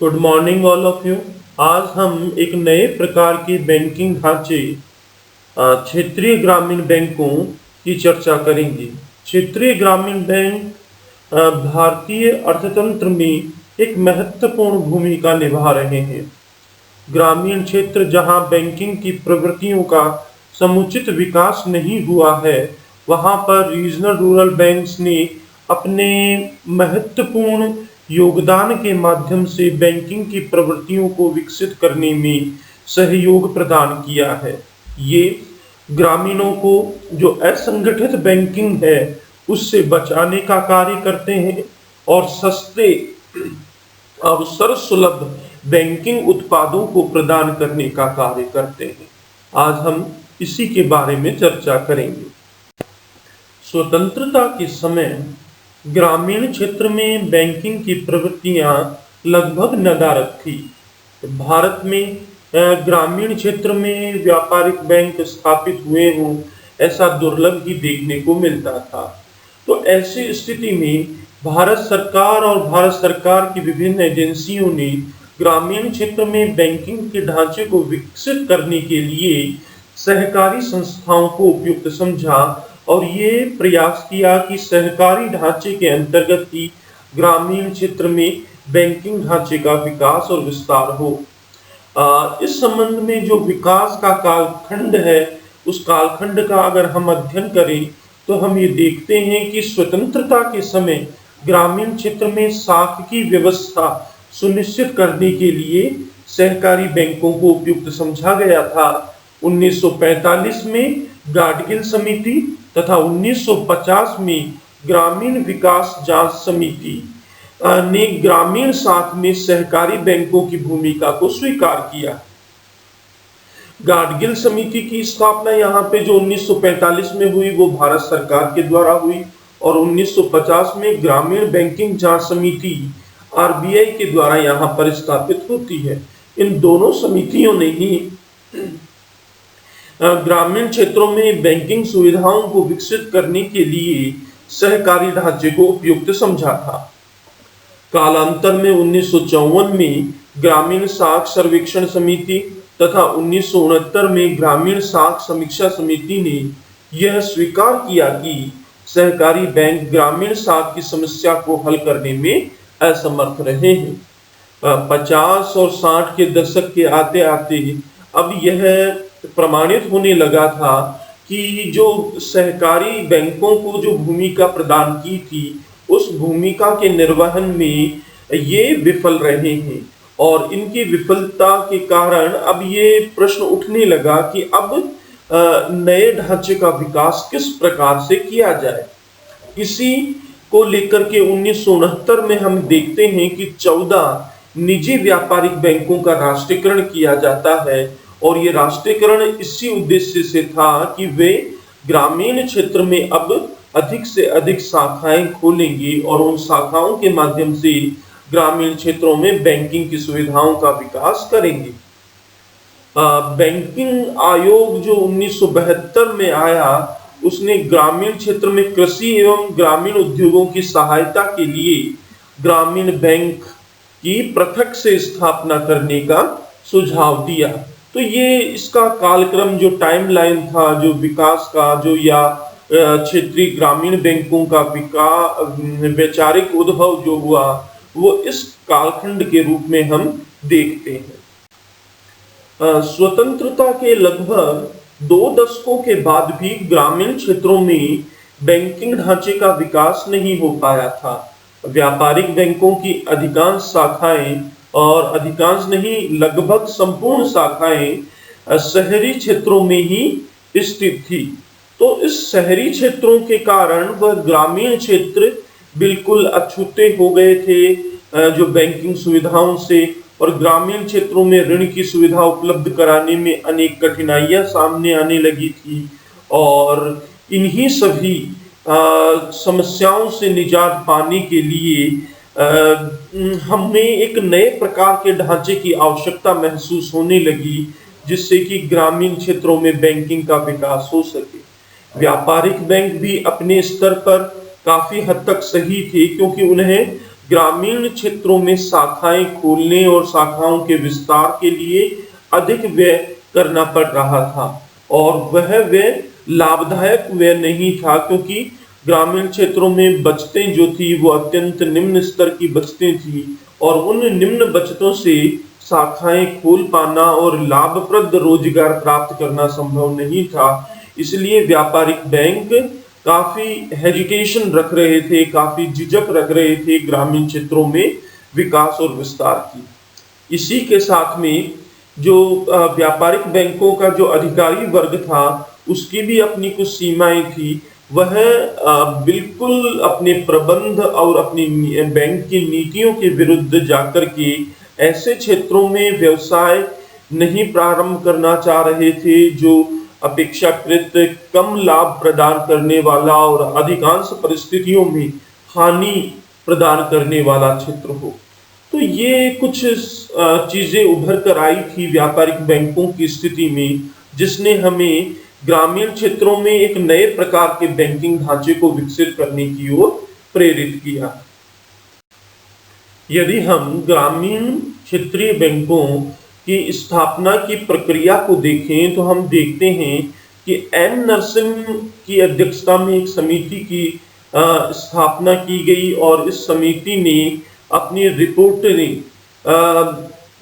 Good morning all of you. आज हम एक नए प्रकार के बैंकिंग ढांचे क्षेत्रीय ग्रामीण बैंकों की चर्चा करेंगे। क्षेत्रीय ग्रामीण बैंक भारतीय अर्थतंत्र में एक महत्वपूर्ण भूमिका निभा रहे हैं। ग्रामीण क्षेत्र जहां बैंकिंग की प्रवृत्तियों का समुचित विकास नहीं हुआ है, वहां पर रीजनल रूरल बैंक्स ने अपने महत्वपूर्ण योगदान के माध्यम से बैंकिंग की प्रवृत्तियों को विकसित करने में सहयोग प्रदान किया है। ये ग्रामीणों को जो असंगठित बैंकिंग है उससे बचाने का कार्य करते हैं और सस्ते अवसर सुलभ बैंकिंग उत्पादों को प्रदान करने का कार्य करते हैं। आज हम इसी के बारे में चर्चा करेंगे। स्वतंत्रता के समय ग्रामीण क्षेत्र में बैंकिंग की प्रवृत्तियां लगभग नदारद थी। भारत में ग्रामीण क्षेत्र में व्यापारिक बैंक स्थापित हुए हों, ऐसा दुर्लभ ही देखने को मिलता था। तो ऐसी स्थिति में भारत सरकार और भारत सरकार की विभिन्न एजेंसियों ने ग्रामीण क्षेत्र में बैंकिंग के ढांचे को विकसित करने के लिए सहकारी संस्थाओं को उपयुक्त समझा और ये प्रयास किया कि सहकारी ढांचे के अंतर्गत ही ग्रामीण क्षेत्र में बैंकिंग ढांचे का विकास और विस्तार हो। इस संबंध में जो विकास का कालखंड है, उस कालखंड का अगर हम अध्ययन करें तो हम ये देखते हैं कि स्वतंत्रता के समय ग्रामीण क्षेत्र में साख की व्यवस्था सुनिश्चित करने के लिए सहकारी बैंकों को उपयुक्त समझा गया था। 1945 में गाडगिल समिति तथा 1950 में ग्रामीण विकास जांच समिति ने ग्रामीण साख में सहकारी बैंकों की भूमिका को स्वीकार किया। गाडगिल समिति की स्थापना यहाँ पे जो 1945 में हुई वो भारत सरकार के द्वारा हुई और 1950 में ग्रामीण बैंकिंग जांच समिति आरबीआई के द्वारा यहाँ पर स्थापित होती है। इन दोनों समितियों ने ही ग्रामीण क्षेत्रों में बैंकिंग सुविधाओं को विकसित करने के लिए सहकारी ढांचे को उपयुक्त समझा था। कालांतर में 1954 में ग्रामीण साख सर्वेक्षण समिति तथा 1969 में ग्रामीण साख समीक्षा समिति ने यह स्वीकार किया कि सहकारी बैंक ग्रामीण साख की समस्या को हल करने में असमर्थ रहे हैं। 50 और 60 के दशक के आते आते अब यह प्रमाणित होने लगा था कि जो सहकारी बैंकों को जो भूमिका प्रदान की थी, उस भूमिका के निर्वहन में ये विफल रहे हैं और इनकी विफलता के कारण अब ये प्रश्न उठने लगा कि अब नए ढांचे का विकास किस प्रकार से किया जाए। इसी को लेकर के 1969 में हम देखते हैं कि 14 निजी व्यापारिक बैंकों का राष्ट्रीयकरण किया जाता है और ये राष्ट्रीयकरण इसी उद्देश्य से था कि वे ग्रामीण क्षेत्र में अब अधिक से अधिक शाखाएं खोलेंगी और उन शाखाओं के माध्यम से ग्रामीण क्षेत्रों में बैंकिंग की सुविधाओं का विकास करेंगे। बैंकिंग आयोग जो 1972 में आया, उसने ग्रामीण क्षेत्र में कृषि एवं ग्रामीण उद्योगों की सहायता के लिए ग्रामीण बैंक की पृथक से स्थापना करने का सुझाव दिया। तो ये इसका कालक्रम जो टाइमलाइन था, जो विकास का जो या क्षेत्रीय ग्रामीण बैंकों का वैचारिक उद्भव जो हुआ, वो इस कालखंड के रूप में हम देखते हैं। स्वतंत्रता के लगभग 2 दशकों के बाद भी ग्रामीण क्षेत्रों में बैंकिंग ढांचे का विकास नहीं हो पाया था। व्यापारिक बैंकों की अधिकांश शाखाएं और अधिकांश नहीं लगभग संपूर्ण शाखाएं शहरी क्षेत्रों में ही स्थित थी। तो इस शहरी क्षेत्रों के कारण वह ग्रामीण क्षेत्र बिल्कुल अछूते हो गए थे जो बैंकिंग सुविधाओं से, और ग्रामीण क्षेत्रों में ऋण की सुविधा उपलब्ध कराने में अनेक कठिनाइयां सामने आने लगी थी और इन्हीं सभी समस्याओं से निजात पाने के लिए हमें एक नए प्रकार के ढांचे की आवश्यकता महसूस होने लगी, जिससे कि ग्रामीण क्षेत्रों में बैंकिंग का विकास हो सके। व्यापारिक बैंक भी अपने स्तर पर काफी हद तक सही थे, क्योंकि उन्हें ग्रामीण क्षेत्रों में शाखाएं खोलने और शाखाओं के विस्तार के लिए अधिक व्यय करना पड़ रहा था, और वह व्यय लाभदायक व्यय नहीं था, क्योंकि ग्रामीण क्षेत्रों में बचतें जो थी वो अत्यंत निम्न स्तर की बचतें थी, और उन निम्न बचतों से शाखाएं खोल पाना और लाभप्रद रोजगार प्राप्त करना संभव नहीं था। इसलिए व्यापारिक बैंक काफी हेजिटेशन रख रहे थे, काफी झिझक रख रहे थे ग्रामीण क्षेत्रों में विकास और विस्तार की। इसी के साथ में जो व्यापारिक बैंकों का जो अधिकारी वर्ग था उसकी भी अपनी कुछ सीमाएं थी। वह बिल्कुल अपने प्रबंध और अपनी बैंक की नीतियों के विरुद्ध जाकर के ऐसे क्षेत्रों में व्यवसाय नहीं प्रारंभ करना चाह रहे थे जो अपेक्षाकृत कम लाभ प्रदान करने वाला और अधिकांश परिस्थितियों में हानि प्रदान करने वाला क्षेत्र हो। तो ये कुछ चीजें उभर कर आई थी व्यापारिक बैंकों की स्थिति में, जिसने हमें ग्रामीण क्षेत्रों में एक नए प्रकार के बैंकिंग ढांचे को विकसित करने की ओर प्रेरित किया। यदि हम ग्रामीण क्षेत्रीय बैंकों की स्थापना की प्रक्रिया को देखें तो हम देखते हैं कि एन नरसिम्हा की अध्यक्षता में एक समिति की स्थापना की गई, और इस समिति ने अपनी रिपोर्टें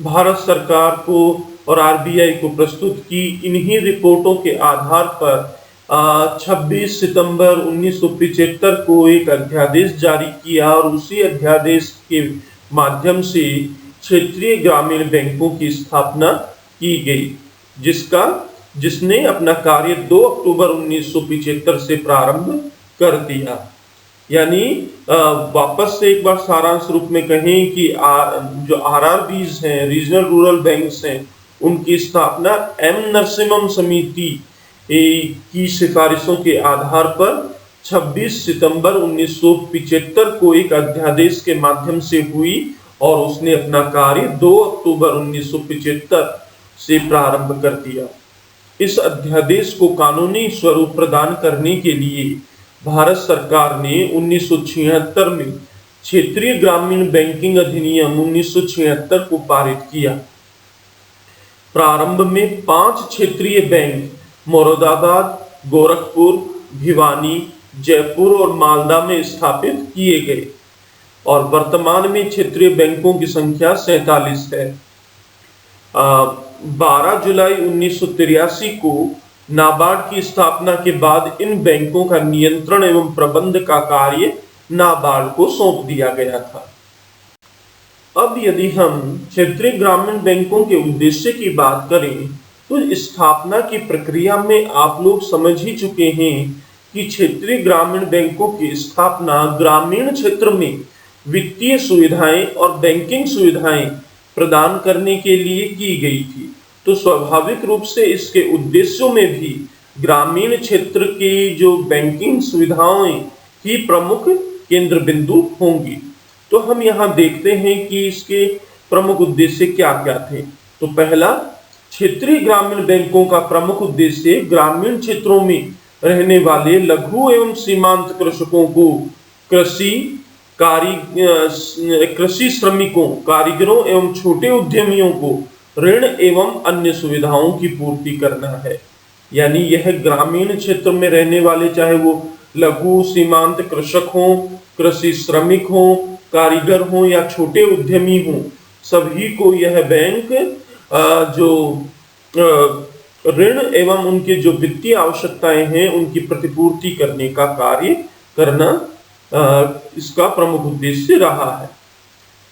भारत सरकार को और आरबीआई को प्रस्तुत की। इन्हीं रिपोर्टों के आधार पर 26 सितंबर 1975 को एक अध्यादेश जारी किया, और उसी अध्यादेश के माध्यम से क्षेत्रीय ग्रामीण बैंकों की स्थापना की गई, जिसने अपना कार्य 2 अक्टूबर 1975 से प्रारंभ कर दिया। यानी वापस से एक बार सारांश रूप में कहें कि जो आरआरबीज हैं, रीजनल रूरल बैंक्स हैं, उनकी स्थापना एम नरसिम्हम समिति की सिफारिशों के आधार पर 26 सितंबर 1975 को एक अध्यादेश के माध्यम से हुई, और उसने अपना कार्य 2 अक्टूबर 1975 से प्रारंभ कर दिया। इस अध्यादेश को कानूनी स्वरूप प्रदान करने के लिए भारत सरकार ने 1976 में क्षेत्रीय ग्रामीण बैंकिंग अधिनियम 1976 को पारित किया। प्रारंभ में 5 क्षेत्रीय बैंक मुरादाबाद, गोरखपुर, भिवानी, जयपुर और मालदा में स्थापित किए गए, और वर्तमान में क्षेत्रीय बैंकों की संख्या 47 है। 12 जुलाई 1983 को नाबार्ड की स्थापना के बाद इन बैंकों का नियंत्रण एवं प्रबंध का कार्य नाबार्ड को सौंप दिया गया था। अब यदि हम क्षेत्रीय ग्रामीण बैंकों के उद्देश्य की बात करें तो स्थापना की प्रक्रिया में आप लोग समझ ही चुके हैं कि क्षेत्रीय ग्रामीण बैंकों की स्थापना ग्रामीण क्षेत्र में वित्तीय सुविधाएं और बैंकिंग सुविधाएं प्रदान करने के लिए की गई थी। तो स्वाभाविक रूप से इसके उद्देश्यों में भी ग्रामीण क्षेत्र की जो बैंकिंग सुविधाएं ही प्रमुख केंद्र बिंदु होंगी। तो हम यहाँ देखते हैं कि इसके प्रमुख उद्देश्य क्या क्या थे। तो पहला, क्षेत्रीय ग्रामीण बैंकों का प्रमुख उद्देश्य ग्रामीण क्षेत्रों में रहने वाले लघु एवं सीमांत कृषकों को कृषि श्रमिकों, कारीगरों एवं छोटे उद्यमियों को ऋण एवं अन्य सुविधाओं की पूर्ति करना है। यानी यह ग्रामीण क्षेत्र में रहने वाले, चाहे वो लघु सीमांत कृषक हों, कृषि श्रमिक हों, कारीगर हों या छोटे उद्यमी हों, सभी को यह बैंक जो ऋण एवं उनके जो वित्तीय आवश्यकताएं हैं उनकी प्रतिपूर्ति करने का कार्य करना इसका प्रमुख उद्देश्य रहा है।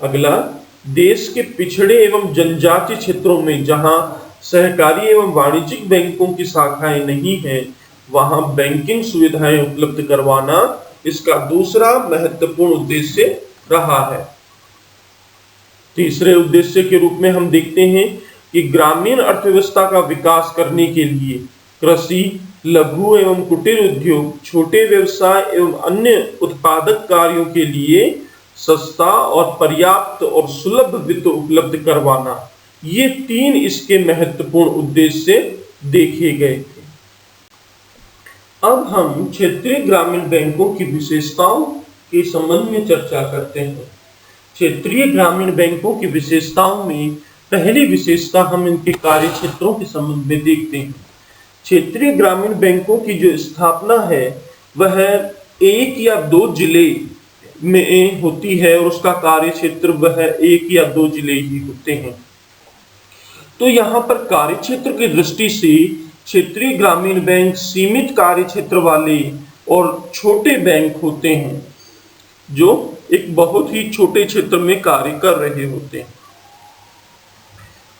अगला, देश के पिछड़े एवं जनजातीय क्षेत्रों में जहां सहकारी एवं वाणिज्यिक बैंकों की शाखाएं नहीं हैं, वहां बैंकिंग सुविधाएं उपलब्ध करवाना इसका दूसरा महत्वपूर्ण उद्देश्य रहा है। तीसरे उद्देश्य के रूप में हम देखते हैं कि ग्रामीण अर्थव्यवस्था का विकास करने के लिए कृषि, लघु एवं कुटीर उद्योग, छोटे व्यवसाय एवं अन्य उत्पादक कार्यों के लिए सस्ता और पर्याप्त और सुलभ वित्त उपलब्ध करवाना, ये 3 इसके महत्वपूर्ण उद्देश्य देखे गए थे। अब हम क्षेत्रीय ग्रामीण बैंकों की विशेषताओं के संबंध में चर्चा करते हैं। क्षेत्रीय ग्रामीण बैंकों की विशेषताओं में पहली विशेषता हम इनके कार्य क्षेत्रों के संबंध में देखते हैं। क्षेत्रीय ग्रामीण बैंकों की जो स्थापना है वह एक या दो जिले में होती है और उसका कार्य क्षेत्र वह एक या दो जिले ही होते हैं। तो यहाँ पर कार्य क्षेत्र की दृष्टि से क्षेत्रीय ग्रामीण बैंक सीमित कार्य क्षेत्र वाले और छोटे बैंक होते हैं जो एक बहुत ही छोटे क्षेत्र में कार्य कर रहे होते हैं।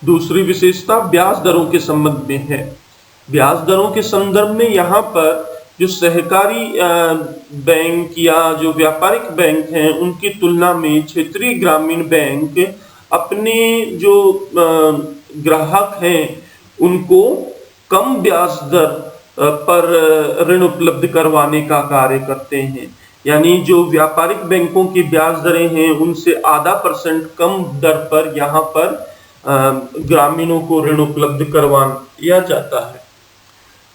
दूसरी विशेषता ब्याज दरों के संबंध में है। ब्याज दरों के संदर्भ में यहाँ पर जो सहकारी बैंक या जो व्यापारिक बैंक हैं उनकी तुलना में क्षेत्रीय ग्रामीण बैंक अपने जो ग्राहक हैं उनको कम ब्याज दर पर ऋण उपलब्ध करवाने का कार्य करते हैं। यानी जो व्यापारिक बैंकों की ब्याज दरें हैं उनसे आधा % कम दर पर यहाँ पर ग्रामीणों को ऋण उपलब्ध करवाया जाता है।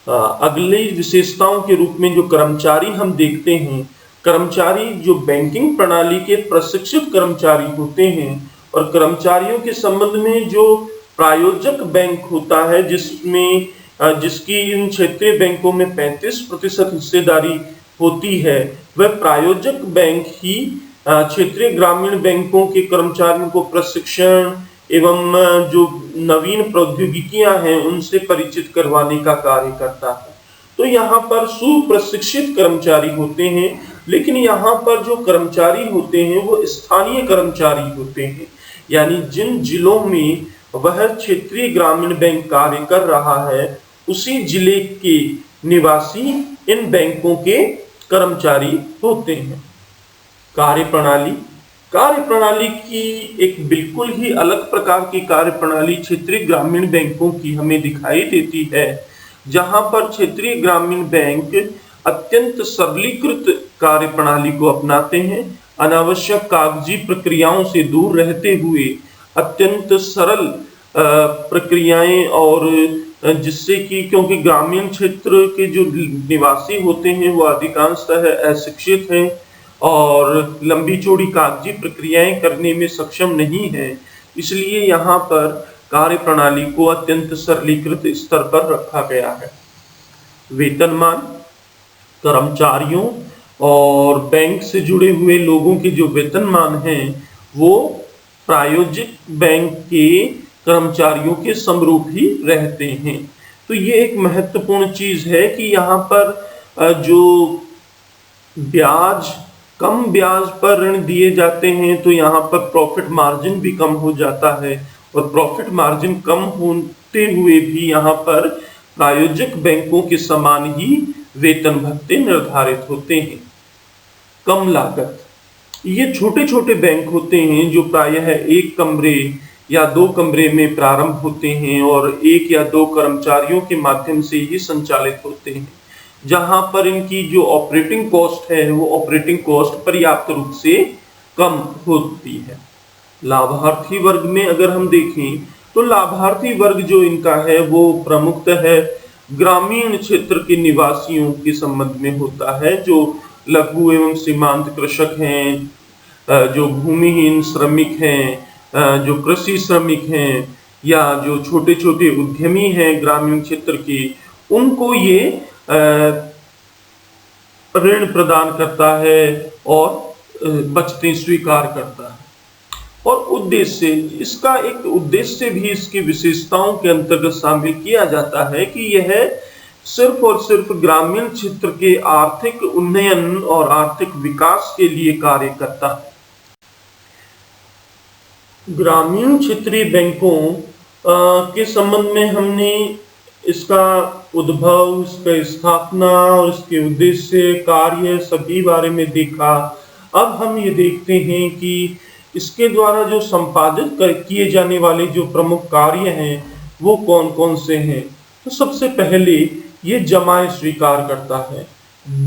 अगली विशेषताओं के रूप में जो कर्मचारी हम देखते हैं, कर्मचारी जो बैंकिंग प्रणाली के प्रशिक्षित कर्मचारी होते हैं और कर्मचारियों के संबंध में जो प्रायोजक बैंक होता है जिसकी इन क्षेत्रीय बैंकों में 35% हिस्सेदारी होती है, वह प्रायोजक बैंक ही क्षेत्रीय ग्रामीण बैंकों के कर्मचारियों को प्रशिक्षण एवं जो नवीन प्रौद्योगिकियां हैं उनसे परिचित करवाने का कार्य करता है। तो यहाँ पर सुप्रशिक्षित कर्मचारी होते हैं, लेकिन यहाँ पर जो कर्मचारी होते हैं वो स्थानीय कर्मचारी होते हैं। यानी जिन जिलों में वह क्षेत्रीय ग्रामीण बैंक कार्य कर रहा है उसी जिले के निवासी इन बैंकों के कर्मचारी होते हैं। कार्यप्रणाली की एक बिल्कुल ही अलग प्रकार की कार्यप्रणाली क्षेत्रीय ग्रामीण बैंकों की हमें दिखाई देती है, जहां पर क्षेत्रीय ग्रामीण बैंक अत्यंत सरलीकृत कार्यप्रणाली को अपनाते हैं, अनावश्यक कागजी प्रक्रियाओं से दूर रहते हुए अत्यंत सरल प्रक्रियाएं और जिससे कि क्योंकि ग्रामीण क्षेत्र के जो निवासी होते हैं वो अधिकांशतः अशिक्षित हैं और लंबी चौड़ी कागजी प्रक्रियाएं करने में सक्षम नहीं है, इसलिए यहाँ पर कार्य प्रणाली को अत्यंत सरलीकृत स्तर पर रखा गया है। वेतनमान कर्मचारियों और बैंक से जुड़े हुए लोगों के जो वेतनमान हैं वो प्रायोजिक बैंक के कर्मचारियों के समरूप ही रहते हैं। तो ये एक महत्वपूर्ण चीज है कि यहाँ पर जो कम ब्याज पर ऋण दिए जाते हैं तो यहाँ पर प्रॉफिट मार्जिन भी कम हो जाता है और प्रॉफिट मार्जिन कम होते हुए भी यहाँ पर प्रायोजक बैंकों के समान ही वेतन भत्ते निर्धारित होते हैं। कम लागत, ये छोटे छोटे बैंक होते हैं जो प्रायः एक कमरे या दो कमरे में प्रारंभ होते हैं और एक या दो कर्मचारियों के माध्यम से ही संचालित होते हैं, जहां पर इनकी जो ऑपरेटिंग कॉस्ट है वो ऑपरेटिंग कॉस्ट पर्याप्त रूप से कम होती है। लाभार्थी वर्ग में अगर हम देखें तो लाभार्थी वर्ग जो इनका है वो प्रमुखतः है ग्रामीण क्षेत्र के निवासियों के संबंध में होता है, जो लघु एवं सीमांत कृषक हैं, जो भूमिहीन श्रमिक हैं, जो कृषि श्रमिक हैं या जो छोटे छोटे उद्यमी हैं ग्रामीण क्षेत्र के, उनको ये ऋण प्रदान करता है और बचतें स्वीकार करता है। और उद्देश्य, इसका एक उद्देश्य भी इसकी विशेषताओं के अंतर्गत शामिल किया जाता है कि यह सिर्फ और सिर्फ ग्रामीण क्षेत्र के आर्थिक उन्नयन और आर्थिक विकास के लिए कार्य करता है। ग्रामीण क्षेत्रीय बैंकों के संबंध में हमने इसका उद्भव, इसका स्थापना और इसके उद्देश्य, कार्य सभी बारे में देखा। अब हम ये देखते हैं कि इसके द्वारा जो संपादित किए जाने वाले जो प्रमुख कार्य हैं वो कौन कौन से हैं। तो सबसे पहले ये जमाएं स्वीकार करता है।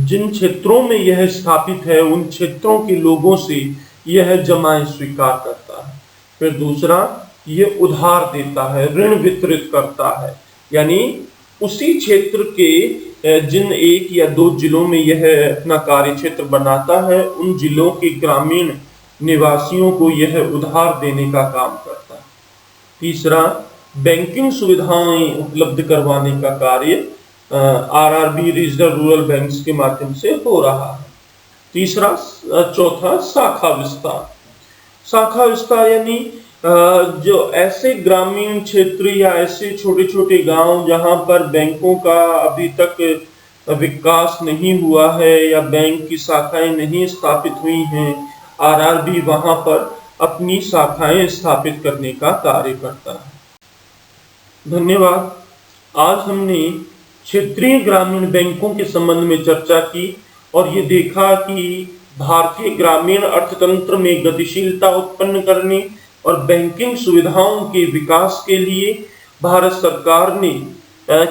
जिन क्षेत्रों में यह स्थापित है उन क्षेत्रों के लोगों से यह जमाएं स्वीकार करता है। फिर दूसरा, ये उधार देता है, ऋण वितरित करता है, यानी उसी क्षेत्र के जिन एक या दो जिलों में यह अपना कार्य क्षेत्र बनाता है उन जिलों के ग्रामीण निवासियों को यह उधार देने का काम करता है। तीसरा, बैंकिंग सुविधाएं उपलब्ध करवाने का कार्य आरआरबी रीजनल रूरल बैंक्स के माध्यम से हो रहा है। चौथा, शाखा विस्तार। शाखा विस्तार यानी जो ऐसे ग्रामीण क्षेत्र या ऐसे छोटे छोटे गांव जहां पर बैंकों का अभी तक विकास नहीं हुआ है या बैंक की शाखाएं नहीं स्थापित हुई हैं, आरआरबी वहां पर अपनी शाखाएं स्थापित करने का कार्य करता है। धन्यवाद। आज हमने क्षेत्रीय ग्रामीण बैंकों के संबंध में चर्चा की और ये देखा कि भारतीय ग्रामीण अर्थतंत्र में गतिशीलता उत्पन्न करने और बैंकिंग सुविधाओं के विकास के लिए भारत सरकार ने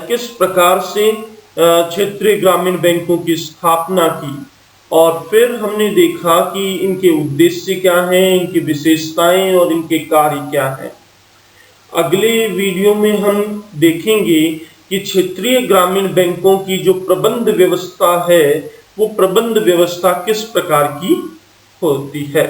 किस प्रकार से क्षेत्रीय ग्रामीण बैंकों की स्थापना की, और फिर हमने देखा कि इनके उद्देश्य क्या हैं, इनकी विशेषताएं और इनके कार्य क्या हैं। अगले वीडियो में हम देखेंगे कि क्षेत्रीय ग्रामीण बैंकों की जो प्रबंध व्यवस्था है वो प्रबंध व्यवस्था किस प्रकार की होती है।